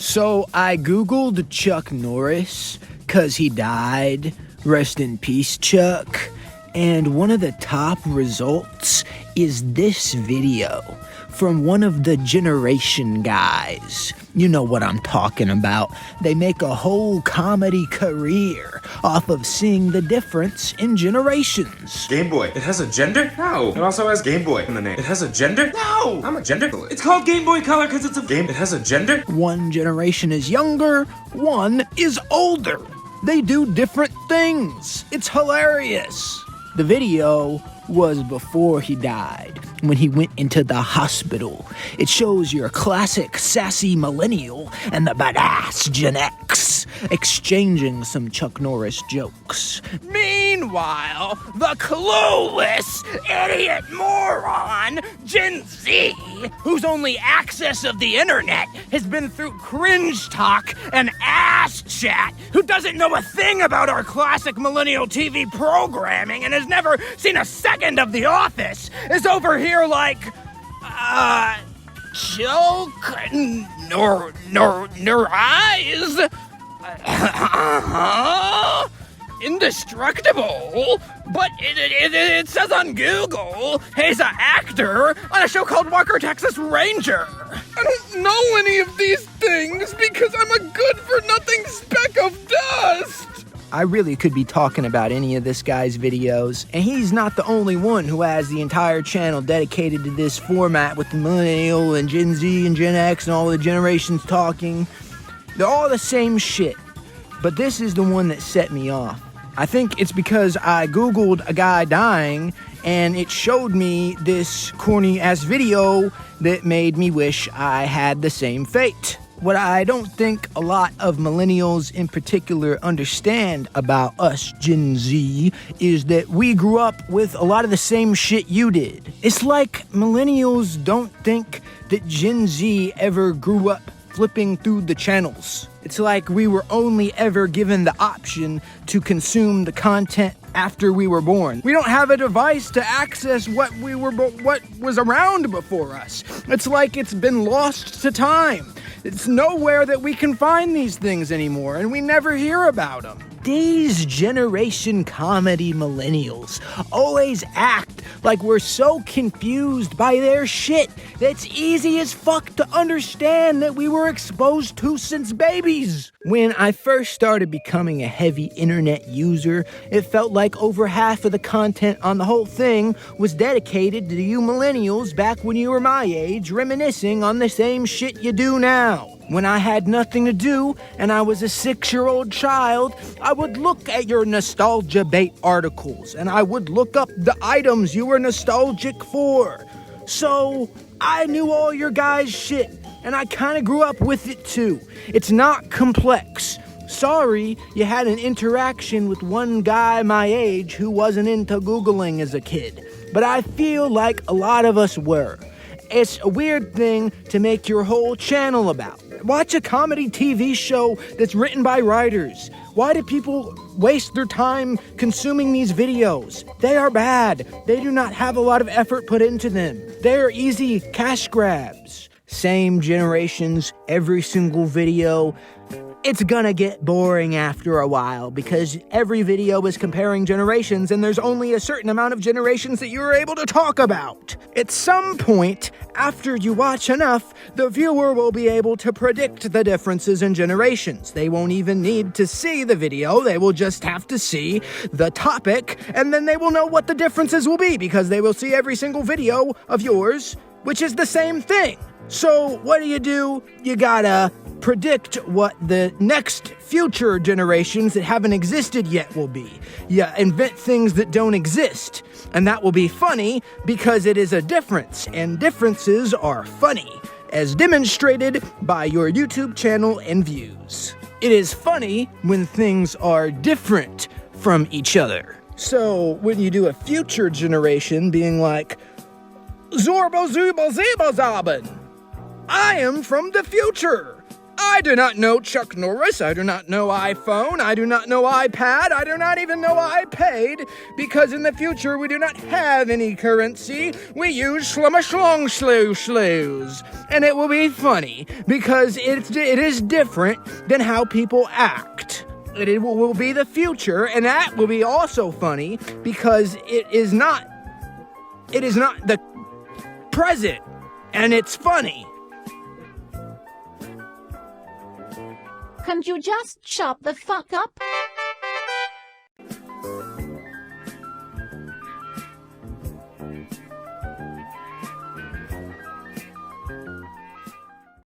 So I googled Chuck Norris, 'cause he died. Rest in peace, Chuck. And one of the top results is this video from one of the Generation guys. You know what I'm talking about. They make a whole comedy career off of seeing the difference in generations. Game Boy. It has a gender? No. It also has Game Boy in the name. It has a gender? No. I'm a gender. It's called Game Boy Color because it's a game. It has a gender? One generation is younger, one is older. They do different things. It's hilarious. The video was before he died, when he went into the hospital. It shows your classic sassy millennial and the badass Gen X exchanging some Chuck Norris jokes. Meanwhile, the clueless, idiot moron Gen Z, whose only access of the internet has been through cringe talk and ass chat, who doesn't know a thing about our classic millennial TV programming and has never seen a second of The Office, is over here like, joke, nor eyes, indestructible, but it says on Google he's an actor on a show called Walker, Texas Ranger. I don't know any of these things because I'm a good-for-nothing speck of dust. I really could be talking about any of this guy's videos, and he's not the only one who has the entire channel dedicated to this format with the Millennial and Gen Z and Gen X and all the generations talking. They're all the same shit, but this is the one that set me off. I think it's because I googled a guy dying, and it showed me this corny-ass video that made me wish I had the same fate. What I don't think a lot of millennials in particular understand about us Gen Z is that we grew up with a lot of the same shit you did. It's like millennials don't think that Gen Z ever grew up flipping through the channels. It's like we were only ever given the option to consume the content after we were born. We don't have a device to access what was around before us. It's like it's been lost to time. It's nowhere that we can find these things anymore, and we never hear about them. These generation comedy millennials always act like we're so confused by their shit that's easy as fuck to understand that we were exposed to since babies. When I first started becoming a heavy internet user, it felt like over half of the content on the whole thing was dedicated to you millennials back when you were my age, reminiscing on the same shit you do now. When I had nothing to do and I was a 6-year-old child, I would look at your nostalgia bait articles and I would look up the items you were nostalgic for. So I knew all your guys' shit and I kind of grew up with it too. It's not complex. Sorry you had an interaction with one guy my age who wasn't into Googling as a kid, but I feel like a lot of us were. It's a weird thing to make your whole channel about. Watch a comedy TV show that's written by writers. Why do people waste their time consuming these videos? They are bad. They do not have a lot of effort put into them. They are easy cash grabs. Same generations, every single video. It's gonna get boring after a while because every video is comparing generations and there's only a certain amount of generations that you're able to talk about. At some point, after you watch enough, the viewer will be able to predict the differences in generations. They won't even need to see the video, they will just have to see the topic, and then they will know what the differences will be because they will see every single video of yours, which is the same thing. So what do? You gotta predict what the next future generations that haven't existed yet will be. You invent things that don't exist, and that will be funny because it is a difference, and differences are funny, as demonstrated by your YouTube channel and views. It is funny when things are different from each other. So when you do a future generation being like, Zorbo Zubo Zebo Zaben, I am from the future. I do not know Chuck Norris, I do not know iPhone, I do not know iPad, I do not even know iPaid, because in the future we do not have any currency, we use slews, and it will be funny, because it is different than how people act. It will be the future, and that will be also funny, because it is not the present, and it's funny. Can you just shut the fuck up?